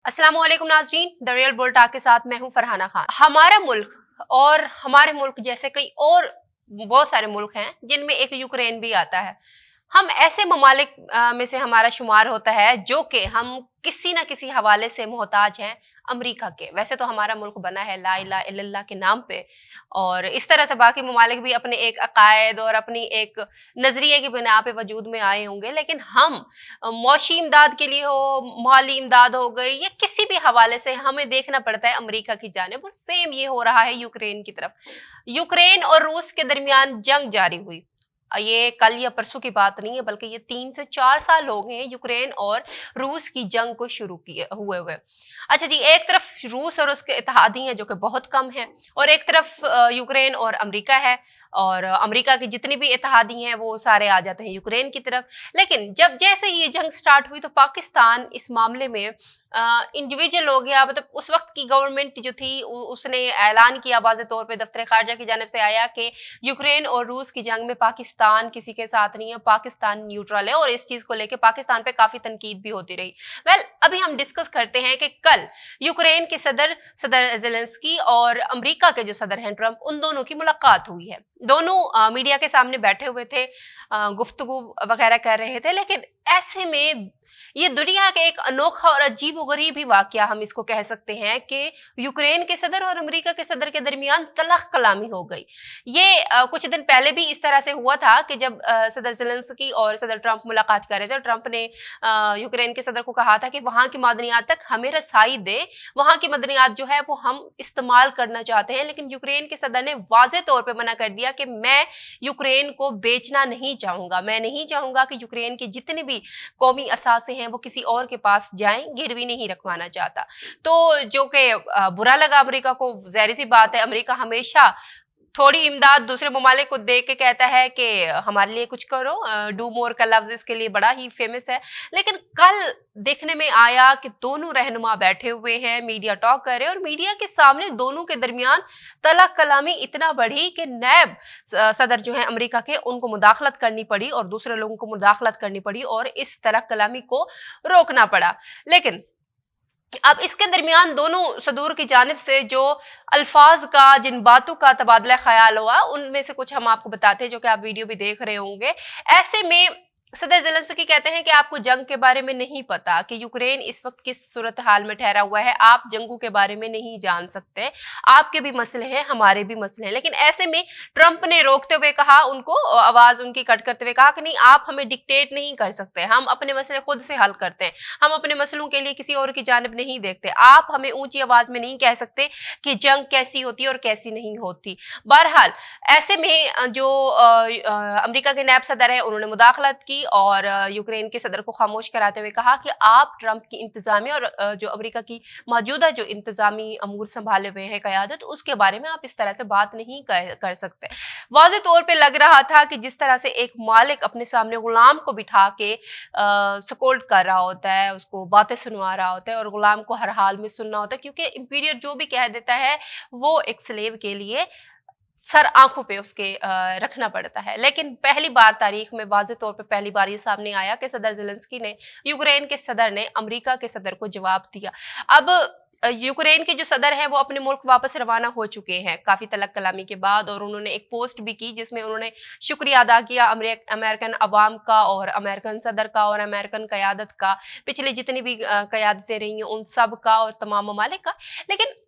अस्सलाम वालेकुम नाज़रीन, द रियल बुल टॉक के साथ मैं हूं फरहाना खान। हमारा मुल्क और हमारे मुल्क जैसे कई और बहुत सारे मुल्क हैं जिनमें एक यूक्रेन भी आता है। हम ऐसे ममालिक में से हमारा शुमार होता है जो कि हम किसी ना किसी हवाले से मोहताज हैं अमेरिका के। वैसे तो हमारा मुल्क बना है ला इलाहा इल्लल्लाह के नाम पे, और इस तरह से बाकी ममालिक भी अपने एक अकायद और अपनी एक नजरिए की बिना पे वजूद में आए होंगे, लेकिन हम मौशी इमदाद के लिए हो, माली इमदाद हो गई या किसी भी हवाले से हमें देखना पड़ता है अमेरिका की जानिब। और सेम ये हो रहा है यूक्रेन की तरफ। यूक्रेन और रूस के दरमियान जंग जारी हुई। ये कल या परसों की बात नहीं है, बल्कि ये 3 से 4 साल हो गए हैं यूक्रेन और रूस की जंग को शुरू किए हुए हुए। अच्छा जी, एक तरफ रूस और उसके इत्तेहादी हैं जो कि बहुत कम हैं, और एक तरफ यूक्रेन और अमेरिका है, और अमेरिका के जितने भी इत्तेहादी हैं वो सारे आ जाते हैं यूक्रेन की तरफ। लेकिन जब जैसे ही ये जंग स्टार्ट हुई तो पाकिस्तान इस मामले में इंडिविजुअल हो गया। मतलब उस वक्त की गवर्नमेंट जो थी उसने ऐलान किया वाज़े तौर पे, दफ्तर खारजा की जानिब से आया कि यूक्रेन और रूस की जंग में पाकिस्तान किसी के साथ नहीं है, पाकिस्तान न्यूट्रल है, और इस चीज को लेकर पाकिस्तान पे काफी तनकीद भी होती रही। अभी हम डिस्कस करते हैं कि कल यूक्रेन के सदर ज़ेलेंस्की और अमेरिका के जो सदर हैं ट्रंप, उन दोनों की मुलाकात हुई है। दोनों मीडिया के सामने बैठे हुए थे, गुफ्तगू वगैरह कर रहे थे। लेकिन ऐसे में ये दुनिया के एक अनोखा और अजीबोगरीब ही वाकया हम इसको कह सकते हैं कि यूक्रेन के सदर और अमेरिका के सदर के दरमियान तलख कलामी हो गई। ये कुछ दिन पहले भी इस तरह से हुआ था कि जब सदर ज़ेलेंस्की और सदर ट्रंप मुलाकात कर रहे थे, ट्रंप ने यूक्रेन के सदर को कहा था कि वहां की मादनियात तक हमें रसाई दे, वहां की मादनियात जो है वो हम इस्तेमाल करना चाहते हैं। लेकिन यूक्रेन के सदर ने वाज़े तौर पर मना कर दिया कि मैं यूक्रेन को बेचना नहीं चाहूंगा, मैं नहीं चाहूंगा कि यूक्रेन के जितने भी कौमी असासे हैं वो किसी और के पास जाएं, गिरवी नहीं रखवाना चाहता। तो जो कि बुरा लगा अमेरिका को। ज़ाहिर सी बात है, अमेरिका हमेशा थोड़ी इमदाद दूसरे ममालिक को दे के कहता है कि हमारे लिए कुछ करो। डू मोर का लफ्ज इसके लिए बड़ा ही फेमस है। लेकिन कल देखने में आया कि दोनों रहनुमा बैठे हुए हैं, मीडिया टॉक कर रहे हैं, और मीडिया के सामने दोनों के दरमियान तलख कलामी इतना बढ़ी कि नैब सदर जो है अमेरिका के, उनको मुदाखलत करनी पड़ी और दूसरे लोगों को मुदाखलत करनी पड़ी और इस तलख कलामी को रोकना पड़ा। लेकिन अब इसके दरमियान दोनों सदूर की जानिब से जो अल्फाज का, जिन बातों का तबादला ख्याल हुआ, उनमें से कुछ हम आपको बताते हैं जो कि आप वीडियो भी देख रहे होंगे। ऐसे में सदर ज़ेलेंस्की कहते हैं कि आपको जंग के बारे में नहीं पता कि यूक्रेन इस वक्त किस सूरत हाल में ठहरा हुआ है, आप जंगों के बारे में नहीं जान सकते, आपके भी मसले हैं, हमारे भी मसले हैं। लेकिन ऐसे में ट्रंप ने रोकते हुए कहा, उनको आवाज उनकी कट करते हुए कहा कि नहीं, आप हमें डिक्टेट नहीं कर सकते, हम अपने मसले खुद से हल करते हैं, हम अपने मसलों के लिए किसी और की जानिब नहीं देखते, आप हमें ऊंची आवाज में नहीं कह सकते कि जंग कैसी होती है और कैसी नहीं होती। बहरहाल ऐसे में जो अमेरिका के नायब सदर है, उन्होंने मुदाखलत की और यूक्रेन के सदर को खामोश कराते हुए कहा कि आप ट्रंप की इंतजामी और जो अमेरिका की मौजूदा जो इंतजामी अमूर संभाले हुए हैं क़यादत, उसके बारे में आप इस तरह से बात नहीं कर सकते। वाज़े तौर पे लग रहा था कि जिस तरह से एक मालिक अपने सामने गुलाम को बिठा के सपोर्ट कर रहा होता है, उसको बातें सुनवा रहा होता है, और गुलाम को हर हाल में सुनना होता है, क्योंकि इंपीरियर जो भी कह देता है वो एक स्लेव के लिए सर आंखों पे उसके रखना पड़ता है। लेकिन पहली बार तारीख में वाज़े तौर पे पहली बार ये सामने आया कि सदर ज़ेलेंस्की ने, यूक्रेन के सदर ने अमेरिका के सदर को जवाब दिया। अब यूक्रेन के जो सदर हैं वो अपने मुल्क वापस रवाना हो चुके हैं काफी तलख कलामी के बाद, और उन्होंने एक पोस्ट भी की जिसमें उन्होंने शुक्रिया अदा किया अमेरिकन अवाम का और अमेरिकन सदर का और अमेरिकन क़यादत का, पिछले जितनी भी क़यादतें रही हैं उन सब का और तमाम ममालिक का। लेकिन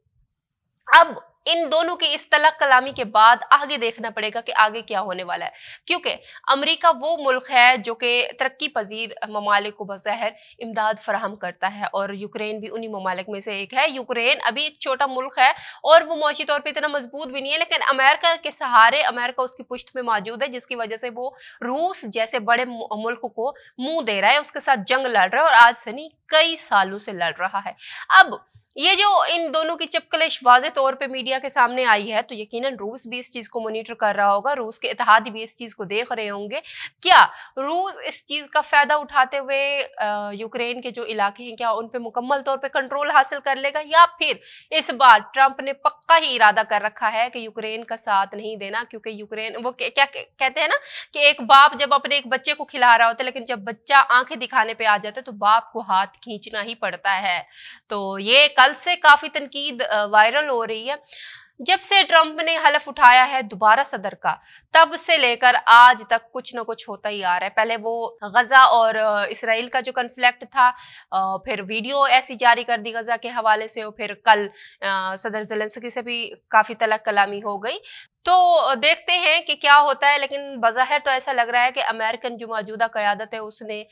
अब इन दोनों की इस तलख कलामी के बाद आगे देखना पड़ेगा कि आगे क्या होने वाला है, क्योंकि अमेरिका वो मुल्क है जो कि तरक्की पजीर ममालिक को बज़ाहिर इमदाद फराहम करता है, और यूक्रेन भी उन्हीं ममालिक में से एक है। यूक्रेन अभी एक छोटा मुल्क है और वो मौशी तौर पर इतना मजबूत भी नहीं है, लेकिन अमेरिका के सहारे, अमेरिका उसकी पुश्त में मौजूद है, जिसकी वजह से वो रूस जैसे बड़े मुल्क को मुंह दे रहा है, उसके साथ जंग लड़ रहा है, और आज से नहीं कई सालों से लड़ रहा है। अब ये जो इन दोनों की चपकलिश वाज़े तौर पे मीडिया के सामने आई है, तो यकीनन रूस भी इस चीज़ को मॉनिटर कर रहा होगा, रूस के इत्तेहादी भी इस चीज़ को देख रहे होंगे। क्या रूस इस चीज़ का फ़ायदा उठाते हुए यूक्रेन के जो इलाके हैं, क्या उन पे मुकम्मल तौर पे कंट्रोल हासिल कर लेगा, या फिर इस बार ट्रंप ने पक्का ही इरादा कर रखा है कि यूक्रेन का साथ नहीं देना, क्योंकि यूक्रेन वो क्या कहते हैं ना कि एक बाप जब अपने एक बच्चे को खिला रहा होता है, लेकिन जब बच्चा आंखें दिखाने पे आ जाता है तो बाप को हाथ खींचना ही पड़ता है। तो ये कल से काफी तनकीद वायरल हो रही है। जब से ट्रंप ने हलफ उठाया है दोबारा सदर का, तब से लेकर आज तक कुछ ना कुछ होता ही आ रहा है। पहले वो गजा और इसराइल का जो कन्फ्लिक्ट था, फिर वीडियो ऐसी जारी कर दी गजा के हवाले से, और फिर कल सदर ज़ेलेंस्की से भी काफी तलक कलामी हो गई। तो देखते हैं कि क्या होता है, लेकिन बज़ाहिर तो ऐसा लग रहा है कि अमेरिकन जो मौजूदा क़यादत है उसने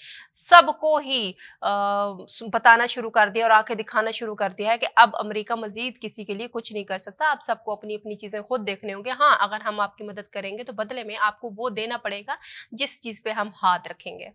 सबको ही बताना शुरू कर दिया और आंखें दिखाना शुरू कर दिया है कि अब अमेरिका मजीद किसी के लिए कुछ नहीं कर सकता, अब सबको अपनी अपनी चीजें खुद देखने होंगे। हाँ, अगर हम आपकी मदद करेंगे तो बदले में आपको वो देना पड़ेगा जिस चीज पे हम हाथ रखेंगे।